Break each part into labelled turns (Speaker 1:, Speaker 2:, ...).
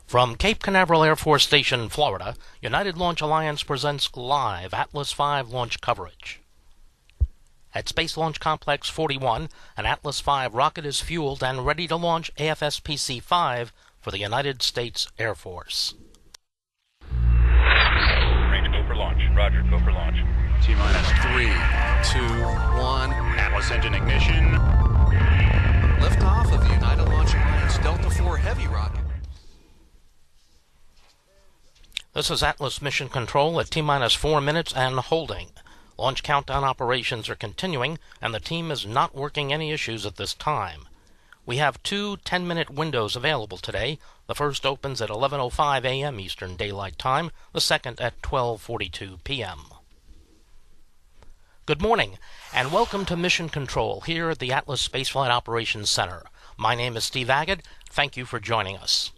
Speaker 1: From Cape Canaveral Air Force Station, Florida, United Launch Alliance presents live Atlas V launch coverage. At Space Launch Complex 41, an Atlas V rocket is fueled and ready to launch AFSPC-05 for the United States Air Force.
Speaker 2: Range, go for launch. Roger, go for launch.
Speaker 3: T-minus 3, 2, 1.
Speaker 2: Atlas engine ignition.
Speaker 3: Liftoff of the United Launch Alliance Delta IV Heavy rocket.
Speaker 1: This is Atlas Mission Control at T-minus 4 minutes and holding. Launch countdown operations are continuing, and the team is not working any issues at this time. We have two 10-minute windows available today. The first opens at 11:05 a.m. Eastern Daylight Time, the second at 12:42 p.m. Good morning, and welcome to Mission Control here at the Atlas Spaceflight Operations Center. My name is Steve Agate. Thank you for joining us.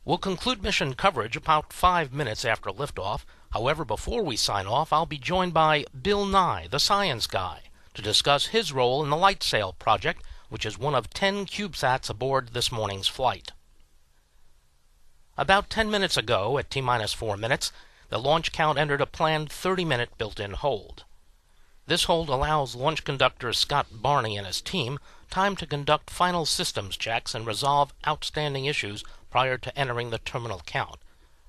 Speaker 1: We'll conclude mission coverage about 5 minutes after liftoff. However, before we sign off, I'll be joined by Bill Nye, the science guy, to discuss his role in the LightSail project, which is one of 10 CubeSats aboard this morning's flight. About 10 minutes ago, at T-minus 4 minutes, the launch count entered a planned 30-minute built-in hold. This hold allows launch conductor Scott Barney and his team time to conduct final systems checks and resolve outstanding issues prior to entering the terminal count.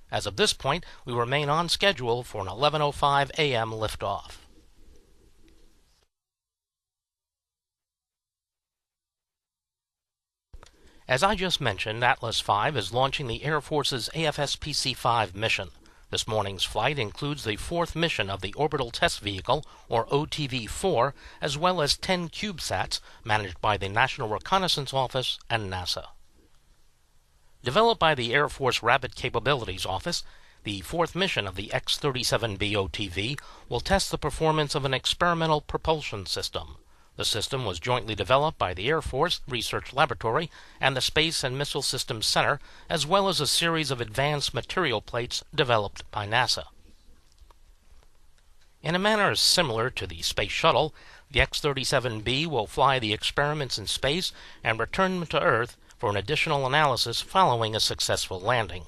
Speaker 1: As of this point, we remain on schedule for an 11:05 a.m. liftoff. As I just mentioned, Atlas V is launching the Air Force's AFSPC-05 mission. This morning's flight includes the fourth mission of the Orbital Test Vehicle, or OTV-4, as well as 10 CubeSats managed by the National Reconnaissance Office and NASA. Developed by the Air Force Rapid Capabilities Office, the fourth mission of the X-37B OTV will test the performance of an experimental propulsion system. The system was jointly developed by the Air Force Research Laboratory and the Space and Missile Systems Center, as well as a series of advanced material plates developed by NASA. In a manner similar to the Space Shuttle, the X-37B will fly the experiments in space and return them to Earth for an additional analysis following a successful landing.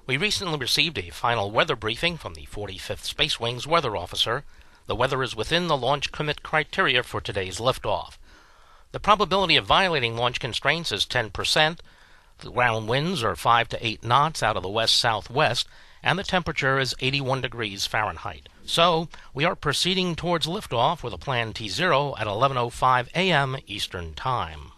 Speaker 1: We recently received a final weather briefing from the 45th Space Wing's weather officer. The weather is within the launch commit criteria for today's liftoff. The probability of violating launch constraints is 10%. The ground winds are 5 to 8 knots out of the west-southwest, and the temperature is 81 degrees Fahrenheit. So, we are proceeding towards liftoff with a planned T0 at 11:05 a.m. Eastern Time.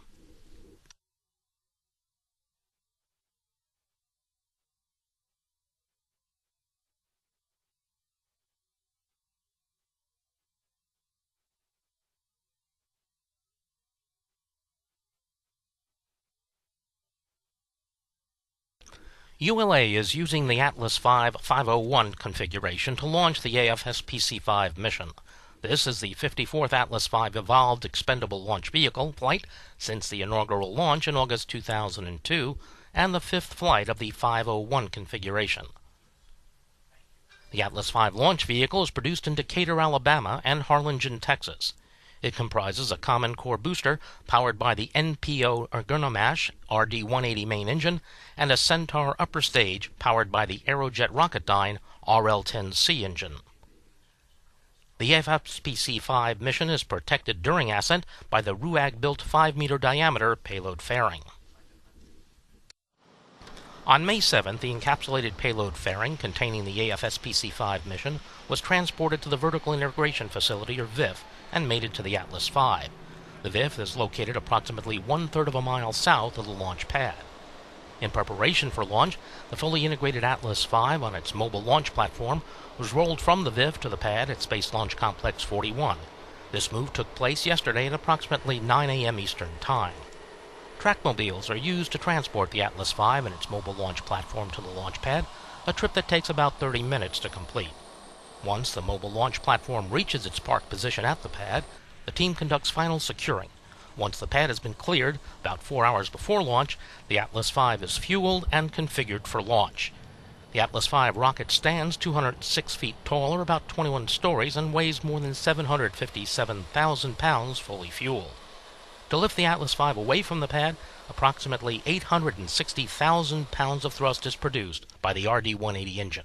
Speaker 1: ULA is using the Atlas V 501 configuration to launch the AFSPC-05 mission. This is the 54th Atlas V Evolved Expendable Launch Vehicle flight since the inaugural launch in August 2002, and the fifth flight of the 501 configuration. The Atlas V launch vehicle is produced in Decatur, Alabama, and Harlingen, Texas. It comprises a Common Core booster powered by the NPO Ergonomash RD-180 main engine and a Centaur upper stage powered by the Aerojet Rocketdyne RL-10C engine. The AFSPC-05 mission is protected during ascent by the RUAG-built 5-meter diameter payload fairing. On May 7th, the encapsulated payload fairing containing the AFSPC-05 mission was transported to the Vertical Integration Facility, or VIF, and mated to the Atlas V. The VIF is located approximately 1/3 of a mile south of the launch pad. In preparation for launch, the fully integrated Atlas V on its mobile launch platform was rolled from the VIF to the pad at Space Launch Complex 41. This move took place yesterday at approximately 9 a.m. Eastern Time. Trackmobiles are used to transport the Atlas V and its mobile launch platform to the launch pad, a trip that takes about 30 minutes to complete. Once the mobile launch platform reaches its parked position at the pad, the team conducts final securing. Once the pad has been cleared, about 4 hours before launch, the Atlas V is fueled and configured for launch. The Atlas V rocket stands 206 feet tall, or about 21 stories, and weighs more than 757,000 pounds fully fueled. To lift the Atlas V away from the pad, approximately 860,000 pounds of thrust is produced by the RD-180 engine.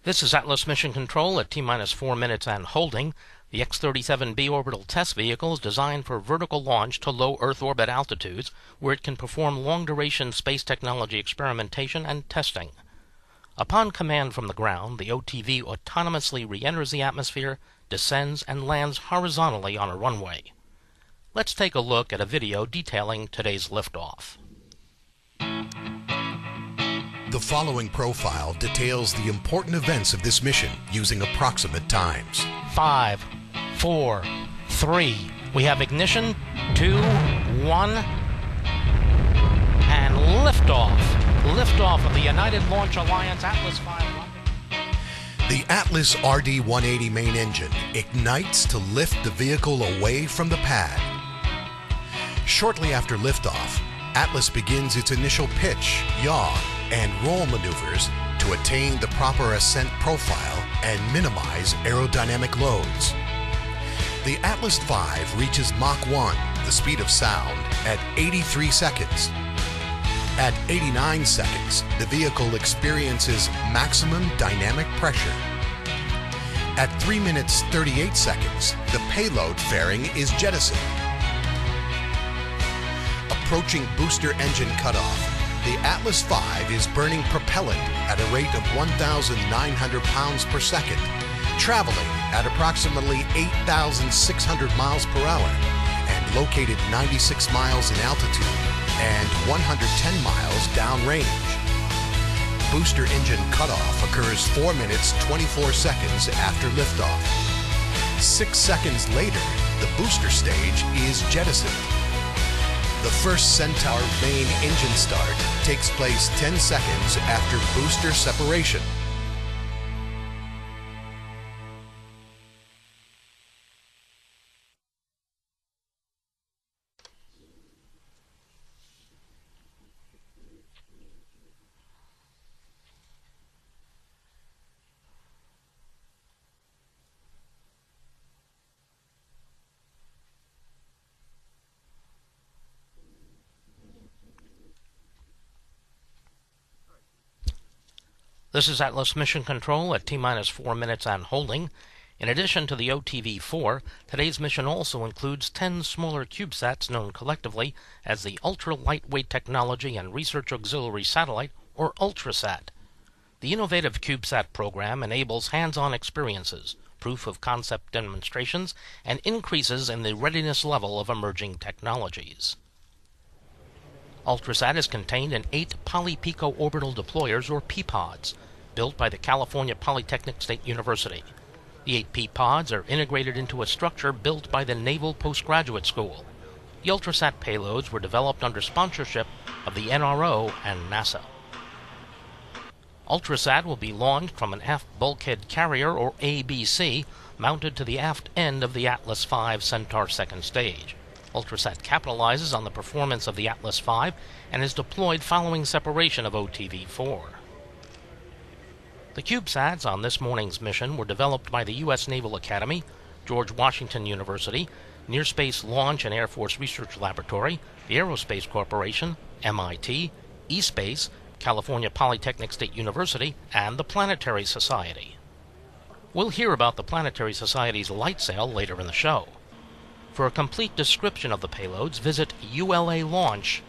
Speaker 1: This is Atlas Mission Control at T-minus 4 minutes and holding. The X-37B orbital test vehicle is designed for vertical launch to low Earth orbit altitudes, where it can perform long-duration space technology experimentation and testing. Upon command from the ground, the OTV autonomously re-enters the atmosphere, descends, and lands horizontally on a runway. Let's take a look at a video detailing today's liftoff.
Speaker 4: The following profile details the important events of this mission using approximate times.
Speaker 1: 5, 4, 3. We have ignition. 2, 1. And liftoff. Liftoff of the United Launch Alliance Atlas V rocket.
Speaker 4: The Atlas RD-180 main engine ignites to lift the vehicle away from the pad. Shortly after liftoff, Atlas begins its initial pitch, yaw, and roll maneuvers to attain the proper ascent profile and minimize aerodynamic loads. The Atlas V reaches Mach 1, the speed of sound, at 83 seconds. At 89 seconds, the vehicle experiences maximum dynamic pressure. At 3 minutes 38 seconds, the payload fairing is jettisoned. Approaching booster engine cutoff, the Atlas V is burning propellant at a rate of 1,900 pounds per second, traveling at approximately 8,600 miles per hour, and located 96 miles in altitude and 110 miles downrange. Booster engine cutoff occurs 4 minutes 24 seconds after liftoff. 6 seconds later, the booster stage is jettisoned. The first Centaur main engine start takes place 10 seconds after booster separation.
Speaker 1: This is Atlas Mission Control at T-minus 4 minutes and holding. In addition to the OTV-4, today's mission also includes 10 smaller CubeSats known collectively as the Ultra Lightweight Technology and Research Auxiliary Satellite, or UltraSat. The innovative CubeSat program enables hands-on experiences, proof of concept demonstrations, and increases in the readiness level of emerging technologies. UltraSat is contained in 8 polypico orbital deployers, or P-pods, built by the California Polytechnic State University. The 8 P-pods are integrated into a structure built by the Naval Postgraduate School. The UltraSat payloads were developed under sponsorship of the NRO and NASA. UltraSat will be launched from an aft bulkhead carrier, or ABC, mounted to the aft end of the Atlas V Centaur second stage. UltraSat capitalizes on the performance of the Atlas V and is deployed following separation of OTV-4. The CubeSats on this morning's mission were developed by the U.S. Naval Academy, George Washington University, Near Space Launch and Air Force Research Laboratory, the Aerospace Corporation, MIT, eSpace, California Polytechnic State University, and the Planetary Society. We'll hear about the Planetary Society's LightSail later in the show. For a complete description of the payloads, visit ulalaunch.com.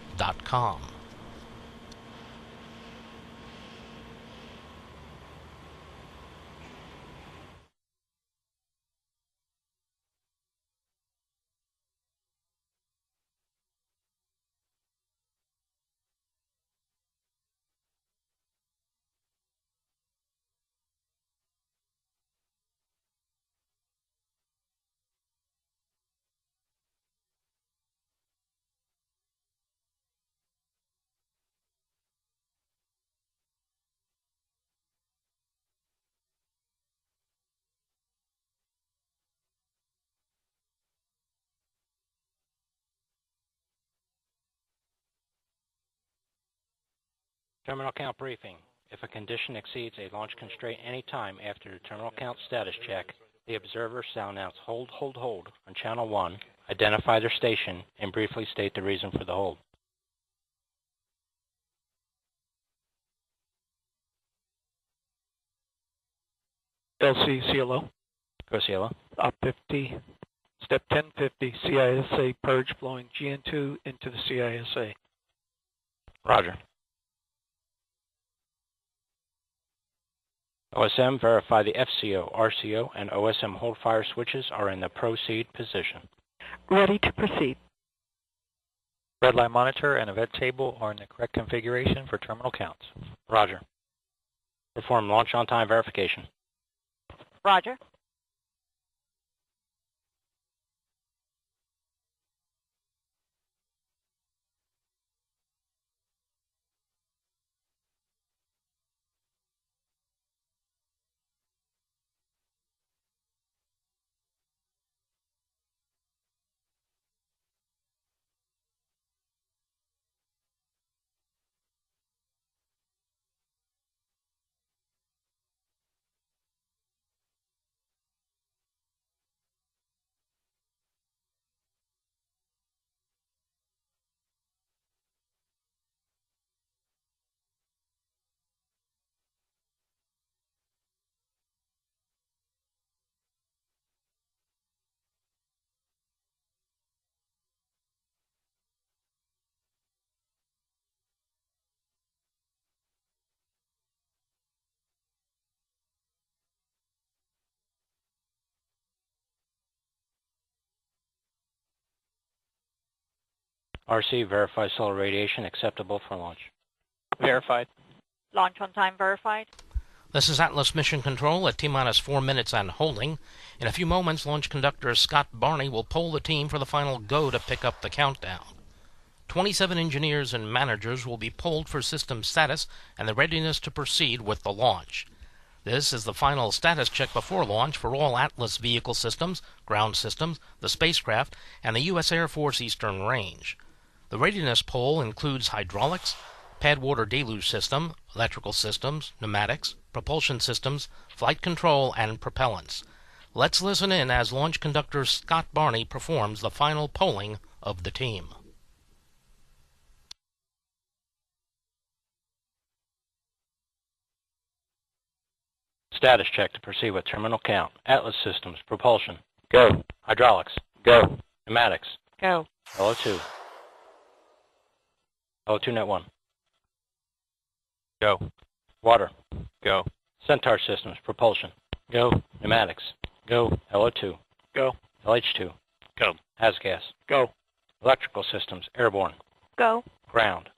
Speaker 5: Terminal count briefing. If a condition exceeds a launch constraint any time after the terminal count status check, the observer shall announce hold, hold, hold on channel 1, identify their station, and briefly state the reason for the hold.
Speaker 6: LC CLO.
Speaker 5: Go CLO.
Speaker 6: Op 50. Step 1050, CISA purge flowing GN2 into the CISA.
Speaker 5: Roger. OSM, verify the FCO, RCO, and OSM hold fire switches are in the proceed position.
Speaker 7: Ready to proceed.
Speaker 8: Red line monitor and event table are in the correct configuration for terminal counts.
Speaker 5: Roger. Perform launch on time verification.
Speaker 7: Roger.
Speaker 5: RC, verify solar radiation acceptable for launch.
Speaker 6: Verified.
Speaker 7: Launch on time verified.
Speaker 1: This is Atlas Mission Control at T-minus 4 minutes and holding. In a few moments, launch conductor Scott Barney will poll the team for the final go to pick up the countdown. 27 engineers and managers will be polled for system status and the readiness to proceed with the launch. This is the final status check before launch for all Atlas vehicle systems, ground systems, the spacecraft, and the U.S. Air Force Eastern Range. The readiness poll includes hydraulics, pad water deluge system, electrical systems, pneumatics, propulsion systems, flight control, and propellants. Let's listen in as launch conductor Scott Barney performs the final polling of the team.
Speaker 5: Status check to proceed with terminal count. Atlas systems, propulsion. Go. Hydraulics. Go. Pneumatics.
Speaker 7: Go.
Speaker 5: LO2. LO2 net 1.
Speaker 8: Go.
Speaker 5: Water.
Speaker 8: Go.
Speaker 5: Centaur systems, propulsion. Go. Pneumatics. Go. LO2.
Speaker 6: Go.
Speaker 5: LH2.
Speaker 8: Go.
Speaker 5: HASGAS.
Speaker 6: Go.
Speaker 5: Electrical systems, airborne.
Speaker 7: Go.
Speaker 5: Ground.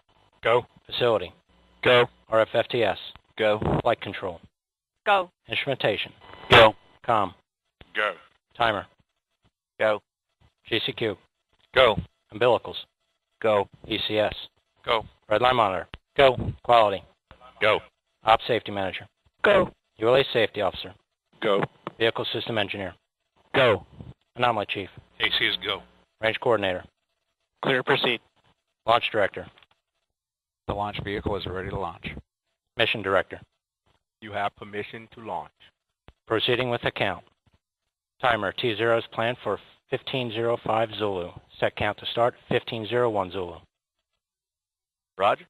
Speaker 8: Go.
Speaker 5: Facility.
Speaker 8: Go.
Speaker 5: RFFTS.
Speaker 8: Go.
Speaker 5: Flight control.
Speaker 7: Go.
Speaker 5: Instrumentation.
Speaker 8: Go.
Speaker 5: COM.
Speaker 2: Go.
Speaker 5: Timer.
Speaker 8: Go.
Speaker 5: GCQ.
Speaker 8: Go.
Speaker 5: Umbilicals.
Speaker 8: Go.
Speaker 5: ECS.
Speaker 8: Go.
Speaker 5: Red line monitor. Go. Quality.
Speaker 2: Go.
Speaker 5: Op safety manager.
Speaker 7: Go.
Speaker 5: ULA safety officer.
Speaker 2: Go.
Speaker 5: Vehicle system engineer.
Speaker 6: Go.
Speaker 5: Anomaly chief.
Speaker 2: AC is go.
Speaker 5: Range coordinator.
Speaker 6: Clear to proceed.
Speaker 5: Launch director.
Speaker 9: The launch vehicle is ready to launch.
Speaker 5: Mission director.
Speaker 2: You have permission to launch.
Speaker 5: Proceeding with the count. Timer T0 is planned for 1505 Zulu. Set count to start 1501 Zulu.
Speaker 10: Roger.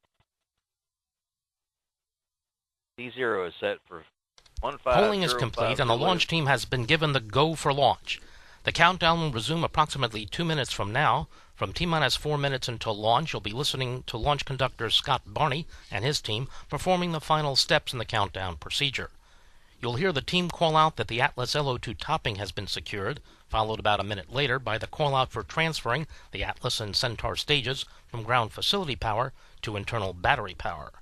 Speaker 10: T0 is set for 1505
Speaker 1: Polling is complete and the launch team has been given the go for launch. The countdown will resume approximately 2 minutes from now. From T-minus 4 minutes until launch, you'll be listening to launch conductor Scott Barney and his team performing the final steps in the countdown procedure. You'll hear the team call out that the Atlas LO2 topping has been secured, followed about a minute later by the call out for transferring the Atlas and Centaur stages from ground facility power to internal battery power.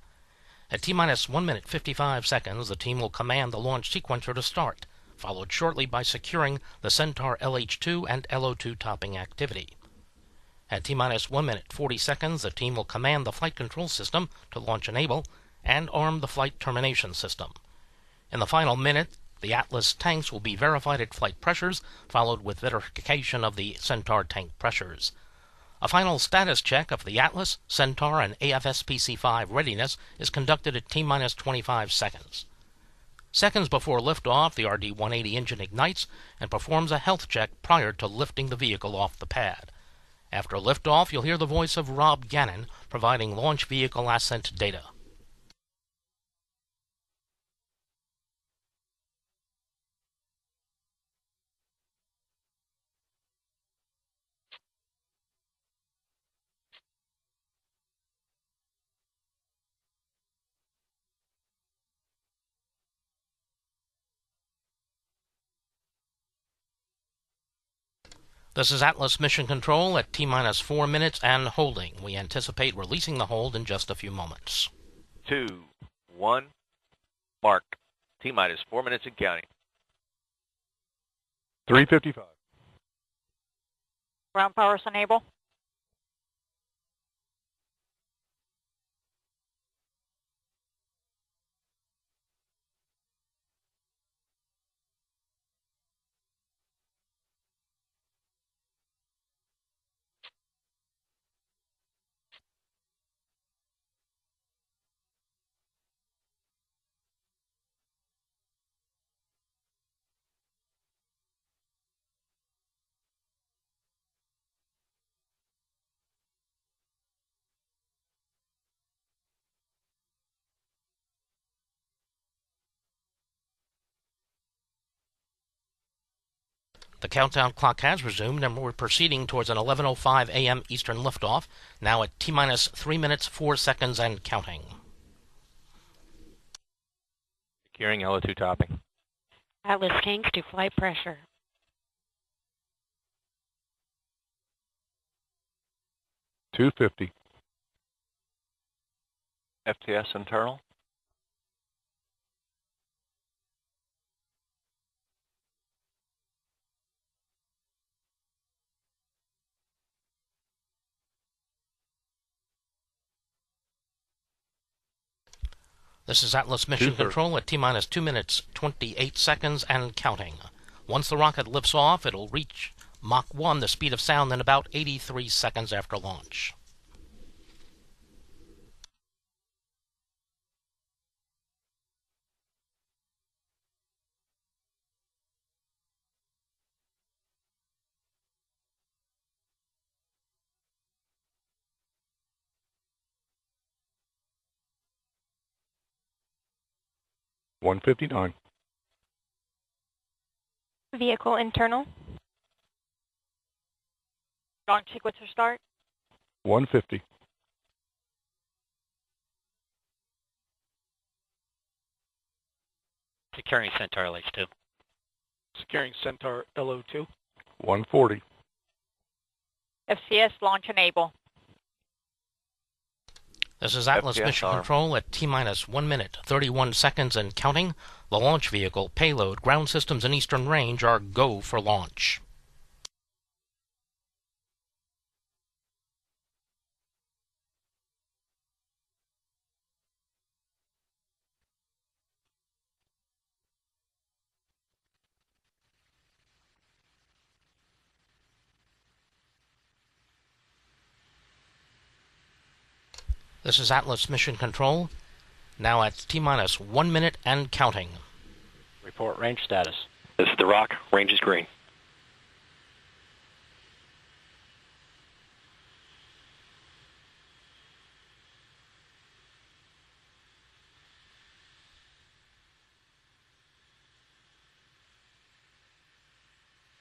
Speaker 1: At T-minus 1 minute 55 seconds, the team will command the launch sequencer to start, followed shortly by securing the Centaur LH2 and LO2 topping activity. At T-minus 1 minute 40 seconds, the team will command the flight control system to launch enable and arm the flight termination system. In the final minute, the Atlas tanks will be verified at flight pressures, followed with verification of the Centaur tank pressures. A final status check of the Atlas, Centaur, and AFSPC-05 readiness is conducted at T-minus 25 seconds. Seconds before liftoff, the RD-180 engine ignites and performs a health check prior to lifting the vehicle off the pad. After liftoff, you'll hear the voice of Rob Gannon providing launch vehicle ascent data. This is Atlas Mission Control at T-minus 4 minutes and holding. We anticipate releasing the hold in just a few moments.
Speaker 10: 2, 1, mark. T-minus 4 minutes and counting.
Speaker 2: 355.
Speaker 7: Ground powers enable.
Speaker 1: The countdown clock has resumed, and we're proceeding towards an 11:05 a.m. Eastern liftoff, now at T-minus 3 minutes, 4 seconds, and counting.
Speaker 2: Securing LO2 topping.
Speaker 11: Atlas Kings to flight pressure.
Speaker 2: 250.
Speaker 10: FTS internal.
Speaker 1: This is Atlas Mission Control at T-minus 2 minutes, 28 seconds, and counting. Once the rocket lifts off, it'll reach Mach 1, the speed of sound, in about 83 seconds after launch.
Speaker 2: $159.
Speaker 11: Vehicle internal.
Speaker 7: Launch sequencer start.
Speaker 2: $150.
Speaker 8: Securing Centaur LH2.
Speaker 6: Securing Centaur LO2.
Speaker 2: $140.
Speaker 7: FCS launch enable.
Speaker 1: This is Atlas Mission Control at T-minus 1 minute, 31 seconds, and counting. The launch vehicle, payload, ground systems, and eastern range are go for launch. This is Atlas Mission Control, now at T-minus 1 minute and counting.
Speaker 5: Report range status.
Speaker 12: This is the Rock. Range is green.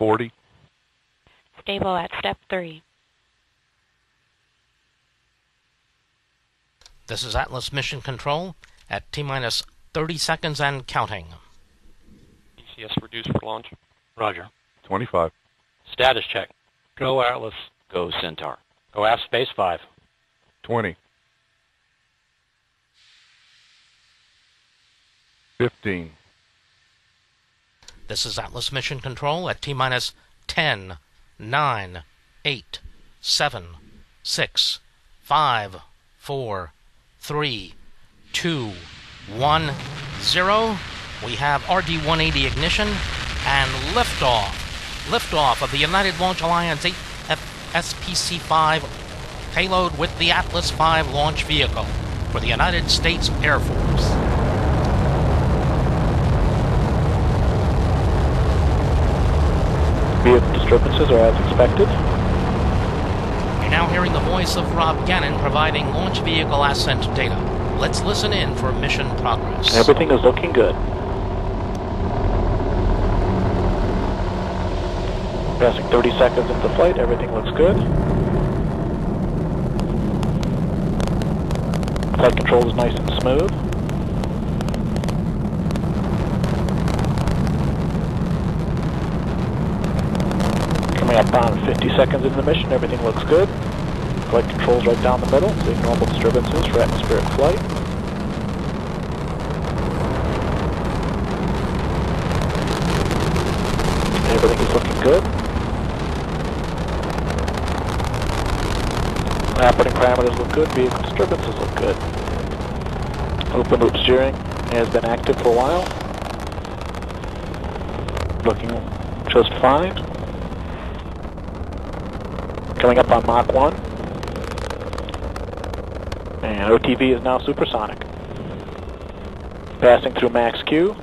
Speaker 2: $40.
Speaker 11: Stable at step 3.
Speaker 1: This is Atlas Mission Control at T-minus 30 seconds and counting.
Speaker 12: ECS reduced for launch.
Speaker 5: Roger.
Speaker 2: 25.
Speaker 5: Status check.
Speaker 6: Go Atlas.
Speaker 10: Go Centaur.
Speaker 5: Go AFSPC-05.
Speaker 2: 20. 15.
Speaker 1: This is Atlas Mission Control at T-minus 10, 9, 8, 7, 6, 5, 4, 3, 2, 1, 0. We have RD-180 ignition and liftoff. Liftoff of the United Launch Alliance AFSPC-05 payload with the Atlas V launch vehicle for the United States Air Force.
Speaker 6: Vehicle disturbances are as expected.
Speaker 1: You're now hearing the voice of Rob Gannon providing launch vehicle ascent data. Let's listen in for mission progress.
Speaker 6: Everything is looking good. Passing 30 seconds into flight, everything looks good. Flight control is nice and smooth. Coming up on 50 seconds into the mission, everything looks good. Flight controls right down the middle, seeing normal disturbances for atmospheric flight. Everything is looking good. Operating parameters look good, vehicle disturbances look good. Open loop steering has been active for a while. Looking just fine. Coming up on Mach 1. And OTV is now supersonic. Passing through max Q.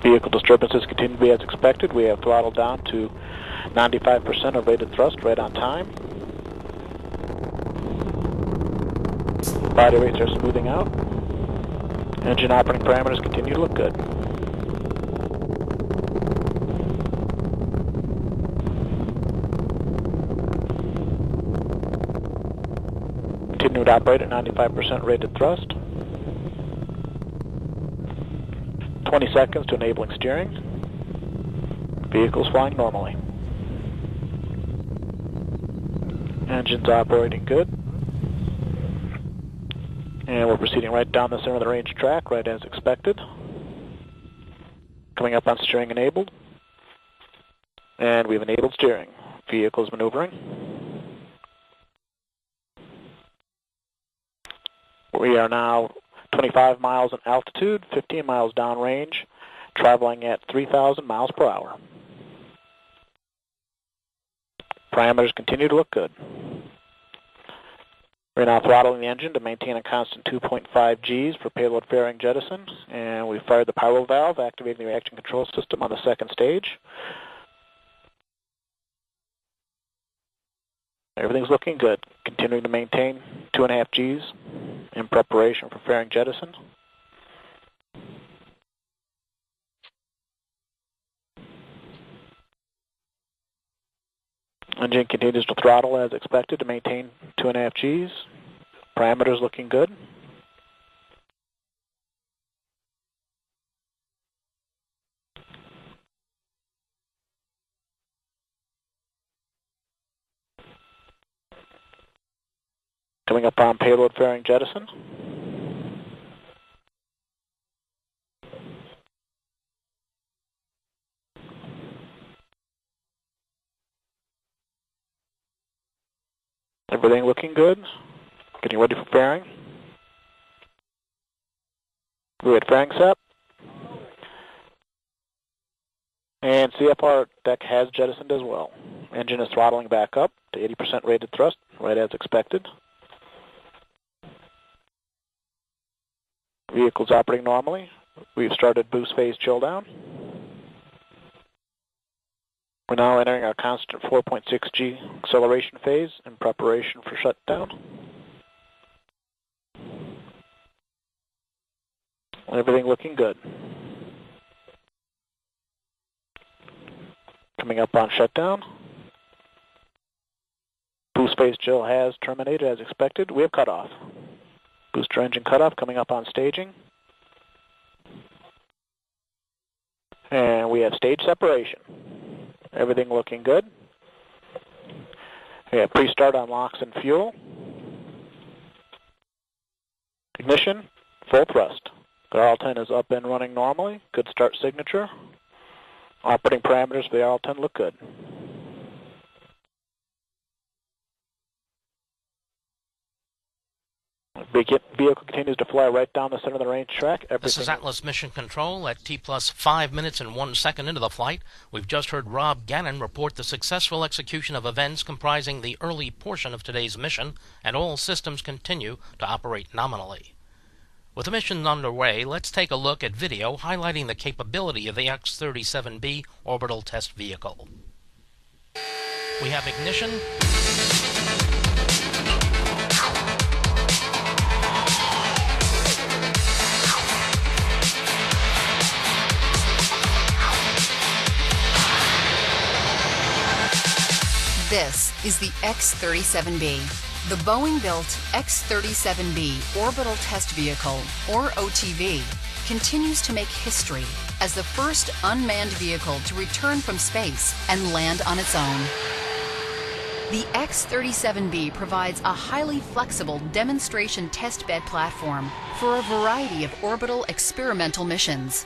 Speaker 6: Vehicle disturbances continue to be as expected. We have throttled down to 95% of rated thrust right on time. Body rates are smoothing out. Engine operating parameters continue to look good. Continue to operate at 95% rated thrust. 20 seconds to enabling steering. Vehicle's flying normally. Engine's operating good. And we're proceeding right down the center of the range track, right as expected. Coming up on steering enabled. And we've enabled steering. Vehicle's maneuvering. We are now 25 miles in altitude, 15 miles downrange, traveling at 3,000 miles per hour. Parameters continue to look good. We're now throttling the engine to maintain a constant 2.5 Gs for payload fairing jettison, and we fired the pyro valve, activating the reaction control system on the second stage. Everything's looking good. Continuing to maintain 2.5 Gs in preparation for fairing jettison. Engine continues to throttle as expected to maintain 2.5 Gs. Parameters looking good. Coming up on payload fairing jettison. Everything looking good. Getting ready for fairing. We're at fairing set. And CFR deck has jettisoned as well. Engine is throttling back up to 80% rated thrust, right as expected. Vehicle's operating normally. We've started boost phase chill down. We're now entering our constant 4.6 G acceleration phase in preparation for shutdown. Everything looking good. Coming up on shutdown. Boost phase chill has terminated as expected. We have cutoff. Booster engine cutoff coming up on staging. And we have stage separation. Everything looking good. We have pre-start on LOX and fuel. Ignition, full thrust. The RL-10 is up and running normally. Good start signature. Operating parameters for the RL-10 look good. Vehicle continues to fly right down the center of the range track.
Speaker 1: This is Atlas Mission Control at T plus 5 minutes and 1 second into the flight. We've just heard Rob Gannon report the successful execution of events comprising the early portion of today's mission, and all systems continue to operate nominally. With the mission underway, let's take a look at video highlighting the capability of the X-37B orbital test vehicle. We have ignition.
Speaker 13: This is the X-37B. The Boeing-built X-37B Orbital Test Vehicle, or OTV, continues to make history as the first unmanned vehicle to return from space and land on its own. The X-37B provides a highly flexible demonstration testbed platform for a variety of orbital experimental missions.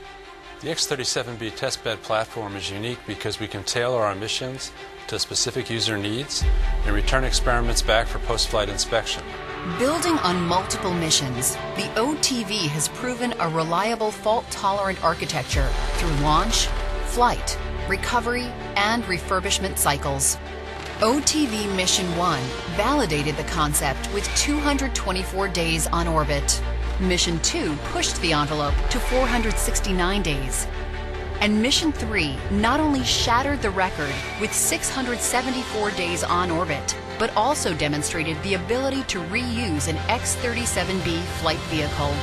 Speaker 14: The X-37B testbed platform is unique because we can tailor our missions to specific user needs and return experiments back for post-flight inspection.
Speaker 13: Building on multiple missions, the OTV has proven a reliable fault-tolerant architecture through launch, flight, recovery, and refurbishment cycles. OTV Mission 1 validated the concept with 224 days on orbit. Mission 2 pushed the envelope to 469 days. And Mission 3 not only shattered the record with 674 days on orbit, but also demonstrated the ability to reuse an X-37B flight vehicle.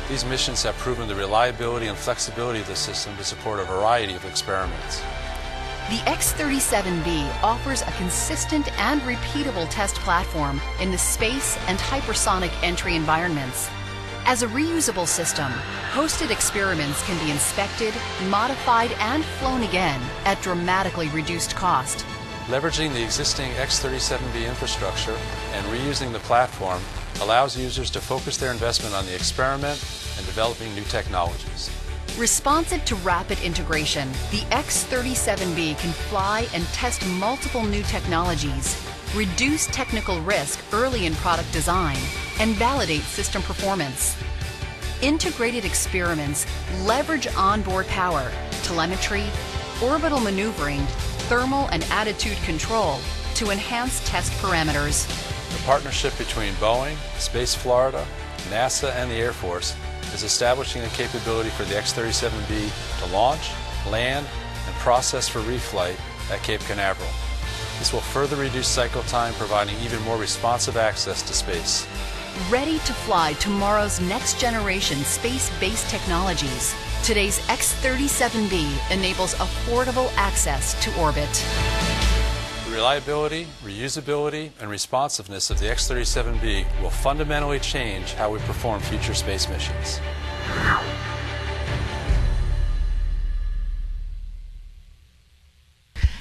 Speaker 14: These missions have proven the reliability and flexibility of the system to support a variety of experiments.
Speaker 13: The X-37B offers a consistent and repeatable test platform in the space and hypersonic entry environments. As a reusable system, hosted experiments can be inspected, modified, and flown again at dramatically reduced cost.
Speaker 14: Leveraging the existing X-37B infrastructure and reusing the platform allows users to focus their investment on the experiment and developing new technologies.
Speaker 13: Responsive to rapid integration, the X-37B can fly and test multiple new technologies, reduce technical risk early in product design, and validate system performance. Integrated experiments leverage onboard power, telemetry, orbital maneuvering, thermal and attitude control to enhance test parameters.
Speaker 14: The partnership between Boeing, Space Florida, NASA, and the Air Force is establishing the capability for the X-37B to launch, land, and process for reflight at Cape Canaveral. This will further reduce cycle time, providing even more responsive access to space.
Speaker 13: Ready to fly tomorrow's next-generation space-based technologies, today's X-37B enables affordable access to orbit.
Speaker 14: The reliability, reusability, and responsiveness of the X-37B will fundamentally change how we perform future space missions.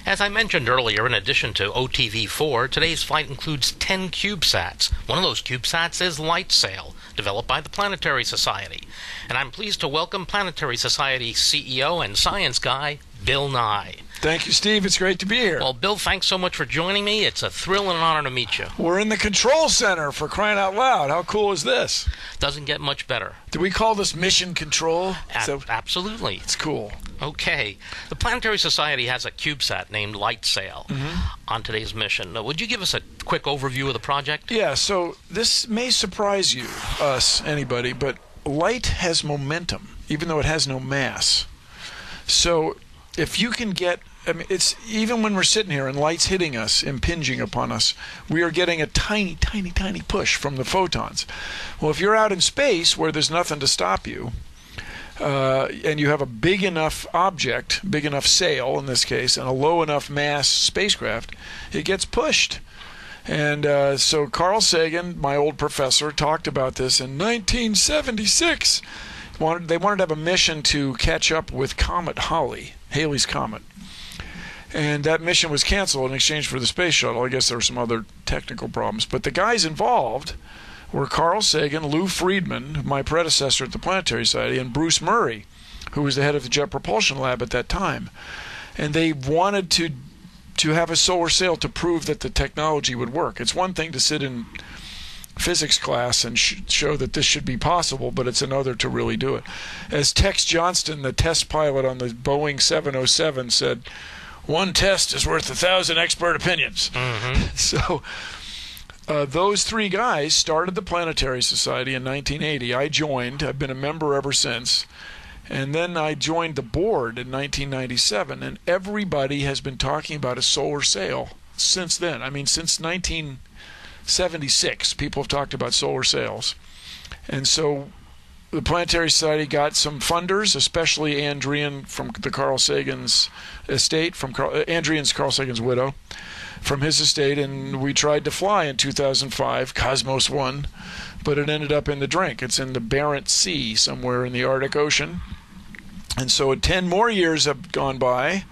Speaker 1: As I mentioned earlier, in addition to OTV-4, today's flight includes 10 CubeSats. One of those CubeSats is LightSail, developed by the Planetary Society. And I'm pleased to welcome Planetary Society CEO and science guy, Bill Nye.
Speaker 15: Thank you, Steve. It's great to be here.
Speaker 1: Well, Bill, thanks so much for joining me. It's a thrill and an honor to meet you.
Speaker 15: We're in the control center, for crying out loud. How cool is this?
Speaker 1: Doesn't get much better.
Speaker 15: Do we call this mission control?
Speaker 1: Absolutely.
Speaker 15: It's cool.
Speaker 1: Okay. The Planetary Society has a CubeSat named LightSail on today's mission. Now, would you give us a quick overview of the project?
Speaker 15: Yeah, so this may surprise you, us, anybody, but light has momentum, even though it has no mass. So if you can get, I mean, it's even when we're sitting here and light's hitting us, impinging upon us, we are getting a tiny, tiny, tiny push from the photons. Well, if you're out in space where there's nothing to stop you, and you have a big enough object, big enough sail in this case, and a low enough mass spacecraft, it gets pushed. And so Carl Sagan, my old professor, talked about this in 1976. They wanted to have a mission to catch up with Comet Halley, Halley's Comet. And that mission was canceled in exchange for the space shuttle. I guess there were some other technical problems. But the guys involved were Carl Sagan, Lou Friedman, my predecessor at the Planetary Society, and Bruce Murray, who was the head of the Jet Propulsion Lab at that time. And they wanted to have a solar sail to prove that the technology would work. It's one thing to sit in physics class and show that this should be possible, but it's another to really do it. As Tex Johnston, the test pilot on the Boeing 707, said, "One test is worth 1,000 expert opinions." So those three guys started the Planetary Society in 1980. I joined. I've been a member ever since. And then I joined the board in 1997, and everybody has been talking about a solar sail since then. I mean, since 1976, people have talked about solar sails. And so the Planetary Society got some funders, especially Ann Druyan from the Carl Sagan's estate, Ann Druyan's Carl Sagan's widow, from his estate, and we tried to fly in 2005, Cosmos 1, but it ended up in the drink. It's in the Barents Sea, somewhere in the Arctic Ocean. And so 10 more years have gone by,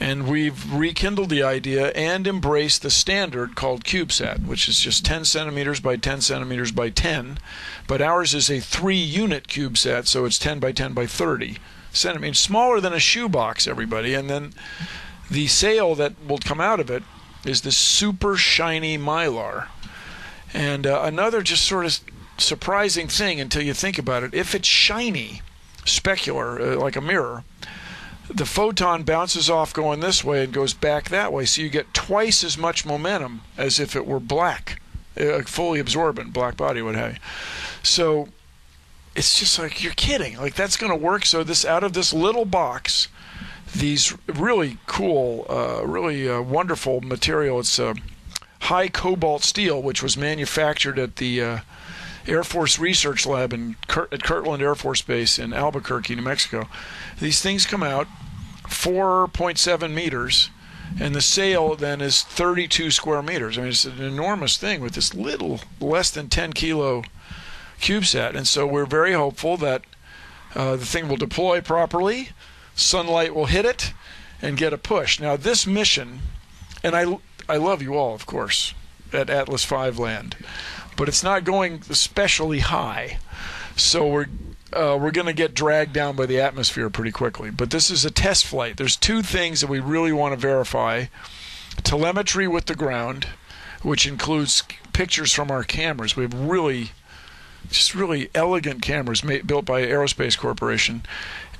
Speaker 15: and we've rekindled the idea and embraced the standard called CubeSat, which is just 10 centimeters by 10 centimeters by 10. But ours is a 3-unit CubeSat, so it's 10 by 10 by 30 centimeters, smaller than a shoebox, everybody. And then the sail that will come out of it is this super shiny mylar. And another just sort of surprising thing until you think about it, if it's shiny, specular, like a mirror, the photon bounces off going this way and goes back that way, so you get twice as much momentum as if it were black, fully absorbent, black body, what have you. So it's just like, you're kidding. Like, that's going to work. So this, out of this little box, these really cool, really wonderful material. It's high cobalt steel, which was manufactured at the Air Force Research Lab at Kirtland Air Force Base in Albuquerque, New Mexico. These things come out 4.7 meters, and the sail then is 32 square meters. I mean, it's an enormous thing with this little, less than 10 kilo CubeSat. And so we're very hopeful that the thing will deploy properly, sunlight will hit it, and get a push. Now, this mission, and I love you all, of course, at Atlas V land, but it's not going especially high, so we're going to get dragged down by the atmosphere pretty quickly. But this is a test flight. There's two things that we really want to verify: telemetry with the ground, which includes pictures from our cameras. We have really elegant cameras built by Aerospace Corporation,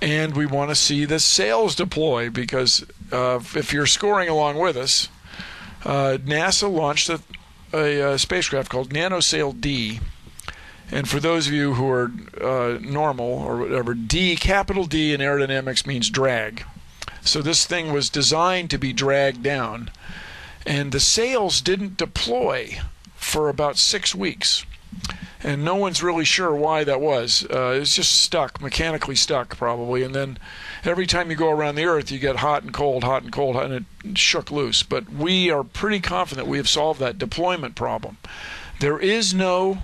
Speaker 15: and we want to see the sails deploy, because if you're scoring along with us, NASA launched a spacecraft called NanoSail D, and for those of you who are normal or whatever, D, capital D in aerodynamics means drag. So this thing was designed to be dragged down, and the sails didn't deploy for about 6 weeks, and no one's really sure why that was. It's just stuck, mechanically stuck probably, and then every time you go around the Earth you get hot and cold, and it shook loose. But we are pretty confident we have solved that deployment problem. There is no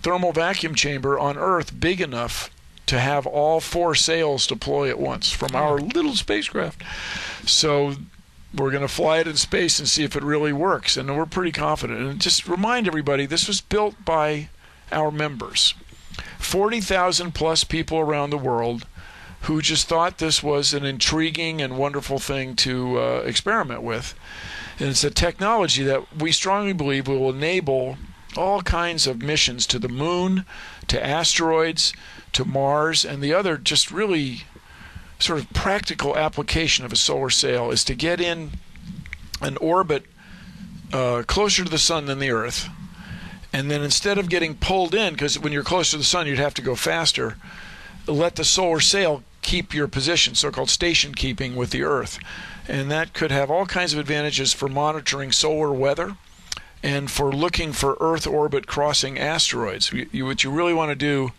Speaker 15: thermal vacuum chamber on Earth big enough to have all 4 sails deploy at once from our little spacecraft. So we're going to fly it in space and see if it really works, and we're pretty confident. And just remind everybody, this was built by our members, 40,000 plus people around the world, who just thought this was an intriguing and wonderful thing to experiment with. And it's a technology that we strongly believe will enable all kinds of missions to the moon, to asteroids, to Mars, and the other just really sort of practical application of a solar sail is to get in an orbit closer to the sun than the Earth, and then instead of getting pulled in, because when you're closer to the sun you'd have to go faster, let the solar sail keep your position, so-called station keeping with the Earth. And that could have all kinds of advantages for monitoring solar weather and for looking for Earth orbit crossing asteroids. What you really want to do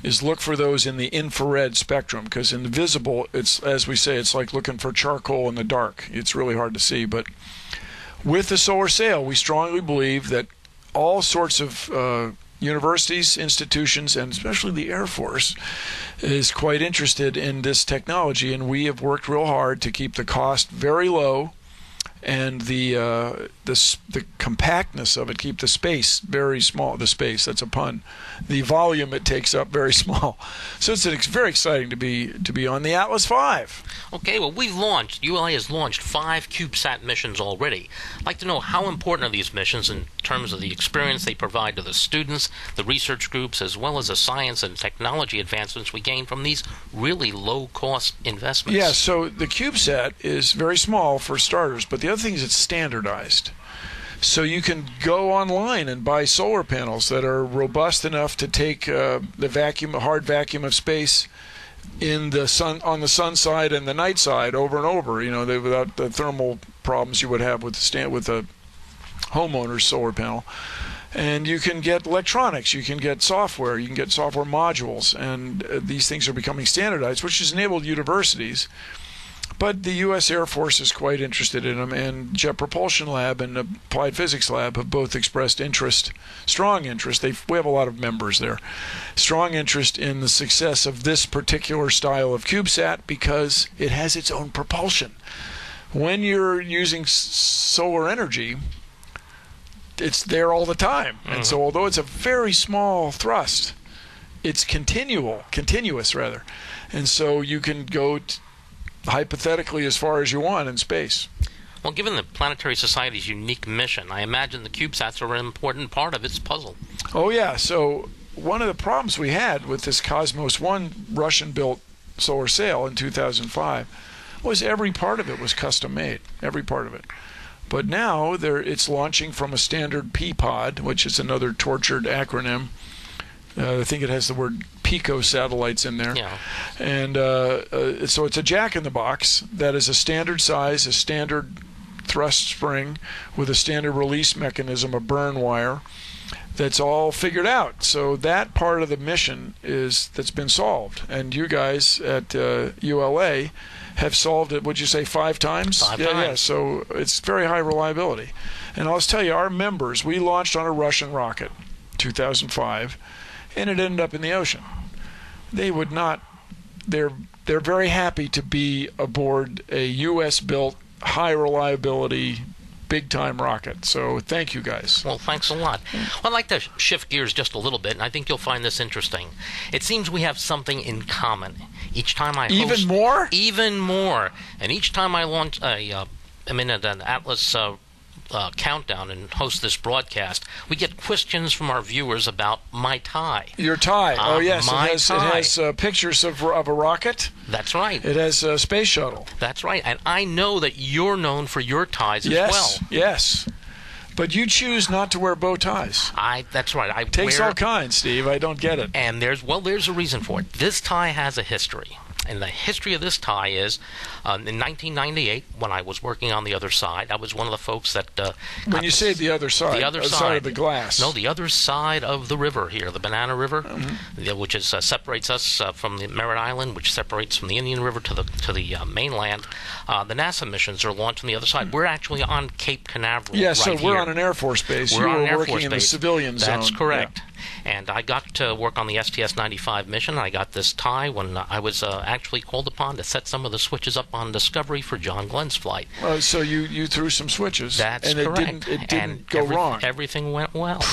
Speaker 15: is look for those in the infrared spectrum, because in the visible, it's, as we say, it's like looking for charcoal in the dark. It's really hard to see. But with the solar sail, we strongly believe that all sorts of universities, institutions, and especially the Air Force is quite interested in this technology, and we have worked real hard to keep the cost very low and the compactness of it, keep the space very small. The space, that's a pun. The volume it takes up very small. So it's very exciting to be on the Atlas V.
Speaker 1: Okay, well, ULA has launched 5 CubeSat missions already. I'd like to know how important are these missions in terms of the experience they provide to the students, the research groups, as well as the science and technology advancements we gain from these really low-cost investments.
Speaker 15: Yeah, so the CubeSat is very small for starters, but the other thing is it's standardized. So you can go online and buy solar panels that are robust enough to take the hard vacuum of space in the sun, on the sun side and the night side, over and over. Without the thermal problems you would have with a homeowner's solar panel. And you can get electronics, you can get software, you can get software modules, and these things are becoming standardized, which has enabled universities. But the U.S. Air Force is quite interested in them, and Jet Propulsion Lab and Applied Physics Lab have both expressed interest, strong interest. We have a lot of members there. Strong interest in the success of this particular style of CubeSat because it has its own propulsion. When you're using solar energy, it's there all the time. Mm-hmm. And so although it's a very small thrust, it's continuous rather. And so you can go hypothetically as far as you want in space.
Speaker 1: Well, given the Planetary Society's unique mission, I imagine the CubeSats are an important part of its puzzle.
Speaker 15: Oh, yeah. So one of the problems we had with this Cosmos 1 Russian-built solar sail in 2005 was every part of it was custom-made, every part of it. But now it's launching from a standard P-pod, which is another tortured acronym. I think it has the word Pico satellites in there.
Speaker 1: Yeah.
Speaker 15: And so it's a jack-in-the-box that is a standard size, a standard thrust spring with a standard release mechanism, a burn wire. That's all figured out. So that part of the mission that's been solved. And you guys at ULA have solved it, would you say 5 times?
Speaker 1: 5 times.
Speaker 15: Yeah, so it's very high reliability. And I'll tell you, our members, we launched on a Russian rocket, 2005, and it ended up in the ocean. They would not, they're very happy to be aboard a U.S.-built, high reliability, big-time rocket. So thank you guys.
Speaker 1: Well, thanks a lot. Well, I'd like to shift gears just a little bit, and I think you'll find this interesting. It seems we have something in common. Each time I host...
Speaker 15: Even more?
Speaker 1: Even more. And each time I launch I'm in an Atlas countdown and host this broadcast, we get questions from our viewers about my tie.
Speaker 15: Your tie. Oh, yes.
Speaker 1: It
Speaker 15: has pictures of a rocket.
Speaker 1: That's right.
Speaker 15: It has a space shuttle.
Speaker 1: That's right. And I know that you're known for your ties as well.
Speaker 15: Yes. But you choose not to wear bow ties.
Speaker 1: That's right.
Speaker 15: It takes all kinds, Steve. I don't get it.
Speaker 1: And there's a reason for it. This tie has a history. And the history of this tie is, in 1998, when I was working on the other side, I was one of the folks that...
Speaker 15: when you say the other side of the glass.
Speaker 1: No, the other side of the river here, the Banana River, which is separates us from the Merritt Island, which separates from the Indian River to the mainland. The NASA missions are launched on the other side. We're actually on Cape Canaveral.
Speaker 15: Yeah, so we're on an Air Force base.
Speaker 1: We're on an Air Force
Speaker 15: working in the civilian zone.
Speaker 1: That's correct. Yeah. And I got to work on the STS-95 mission. I got this tie when I was actually called upon to set some of the switches up on Discovery for John Glenn's flight.
Speaker 15: So you threw some switches.
Speaker 1: That's correct.
Speaker 15: It didn't go wrong.
Speaker 1: Everything went well.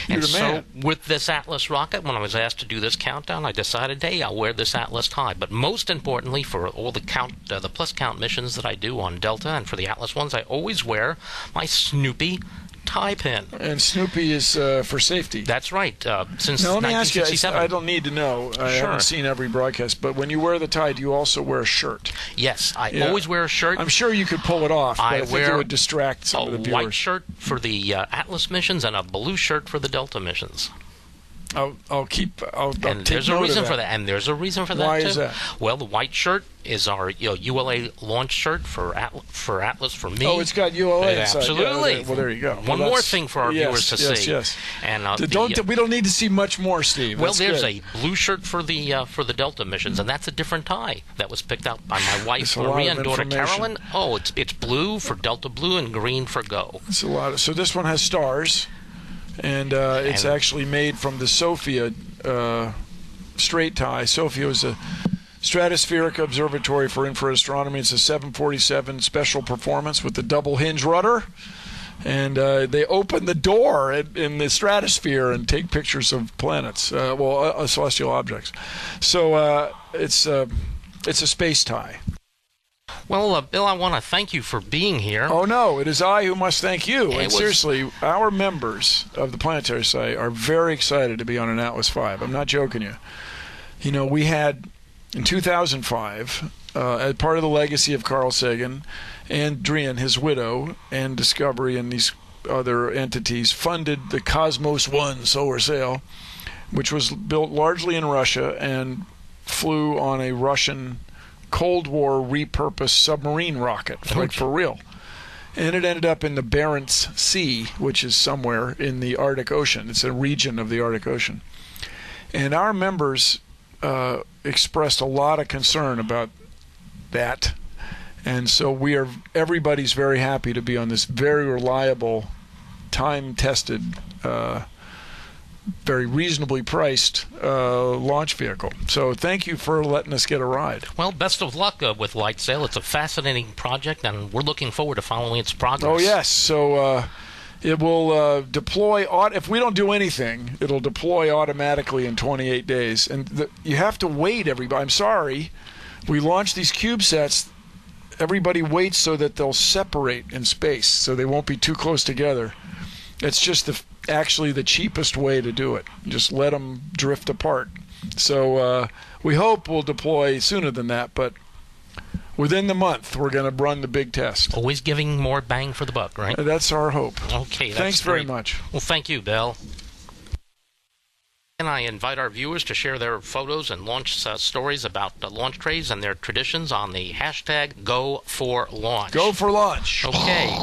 Speaker 1: And so with this Atlas rocket, when I was asked to do this countdown, I decided, hey, I'll wear this Atlas tie. But most importantly, for all the plus count missions that I do on Delta and for the Atlas ones, I always wear my Snoopy tie pin.
Speaker 15: And Snoopy is for safety.
Speaker 1: That's right. Since
Speaker 15: now, let me
Speaker 1: 1967.
Speaker 15: ask you, I don't need to know. I haven't seen every broadcast, but when you wear the tie, do you also wear a shirt?
Speaker 1: Yes, I always wear a shirt.
Speaker 15: I'm sure you could pull it off, but I think it would distract some of the viewers.
Speaker 1: A white shirt for the Atlas missions and a blue shirt for the Delta missions.
Speaker 15: I'll take
Speaker 1: there's a reason for that. And there's a reason for that,
Speaker 15: Why
Speaker 1: too.
Speaker 15: Is that?
Speaker 1: Well, the white shirt is our ULA launch shirt for Atlas for me.
Speaker 15: Oh, it's got ULA inside.
Speaker 1: Absolutely.
Speaker 15: Yeah, well, there you go.
Speaker 1: One more thing for our viewers to see.
Speaker 15: Yes.
Speaker 1: And
Speaker 15: we don't need to see much more, Steve.
Speaker 1: Well, there's a blue shirt for the Delta missions, and that's a different tie that was picked out by my wife Maria and daughter Carolyn. Oh, it's blue for Delta Blue and green for Go.
Speaker 15: It's a lot. So this one has stars, and it's actually made from the Sophia straight tie. Sophia was a Stratospheric Observatory for Infrared Astronomy. It's a 747 special performance with the double hinge rudder. And they open the door in the stratosphere and take pictures of planets, celestial objects. So it's a space tie.
Speaker 1: Well, Bill, I want to thank you for being here.
Speaker 15: Oh, no, it is I who must thank you. And seriously, our members of the Planetary Society are very excited to be on an Atlas V. I'm not joking you. You know, we had, in 2005, as part of the legacy of Carl Sagan, Andrian, his widow, and Discovery and these other entities funded the Cosmos 1 solar sail, which was built largely in Russia and flew on a Russian Cold War repurposed submarine rocket, like for real. And it ended up in the Barents Sea, which is somewhere in the Arctic Ocean. It's a region of the Arctic Ocean. And our members expressed a lot of concern about that. And so everybody's very happy to be on this very reliable, time-tested, very reasonably priced launch vehicle. So thank you for letting us get a ride.
Speaker 1: Well, best of luck with LightSail. It's a fascinating project, and we're looking forward to following its progress.
Speaker 15: Oh, yes. So it will deploy, if we don't do anything, it'll deploy automatically in 28 days. And you have to wait, everybody. I'm sorry. We launched these CubeSats. Everybody waits so that they'll separate in space, so they won't be too close together. It's just actually the cheapest way to do it. Just let them drift apart. So we hope we'll deploy sooner than that, but within the month we're going to run the big test.
Speaker 1: Always giving more bang for the buck, right?
Speaker 15: That's our hope.
Speaker 1: Okay, that's
Speaker 15: Thanks very
Speaker 1: great.
Speaker 15: much.
Speaker 1: Well, thank you, Bill. And I invite our viewers to share their photos and launch stories about the launch trays and their traditions on the hashtag #GoForLaunch.
Speaker 15: Go for launch.
Speaker 1: Okay.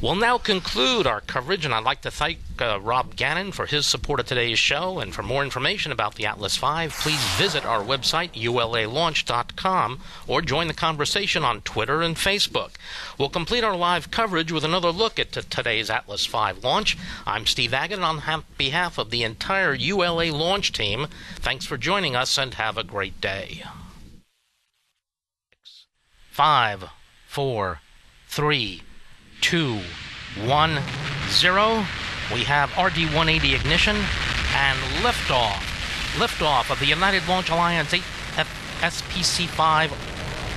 Speaker 1: We'll now conclude our coverage, and I'd like to thank Rob Gannon for his support of today's show. And for more information about the Atlas V, please visit our website, ulalaunch.com, or join the conversation on Twitter and Facebook. We'll complete our live coverage with another look at today's Atlas V launch. I'm Steve Agate, and on behalf of the entire ULA launch team, thanks for joining us, and have a great day. 5, 4, 3, 2, 1, 0. We have RD-180 ignition and liftoff. Liftoff of the United Launch Alliance AFSPC-05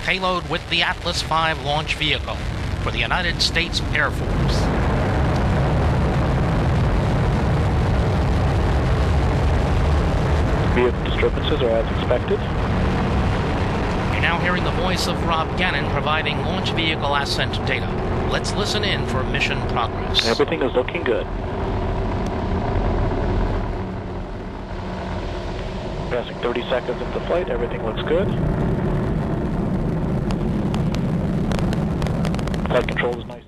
Speaker 1: payload with the Atlas V launch vehicle for the United States Air Force.
Speaker 6: Vehicle disturbances are as expected.
Speaker 1: You're now hearing the voice of Rob Gannon providing launch vehicle ascent data. Let's listen in for mission progress.
Speaker 6: Everything is looking good. Passing 30 seconds into flight, everything looks good. Flight control is nice.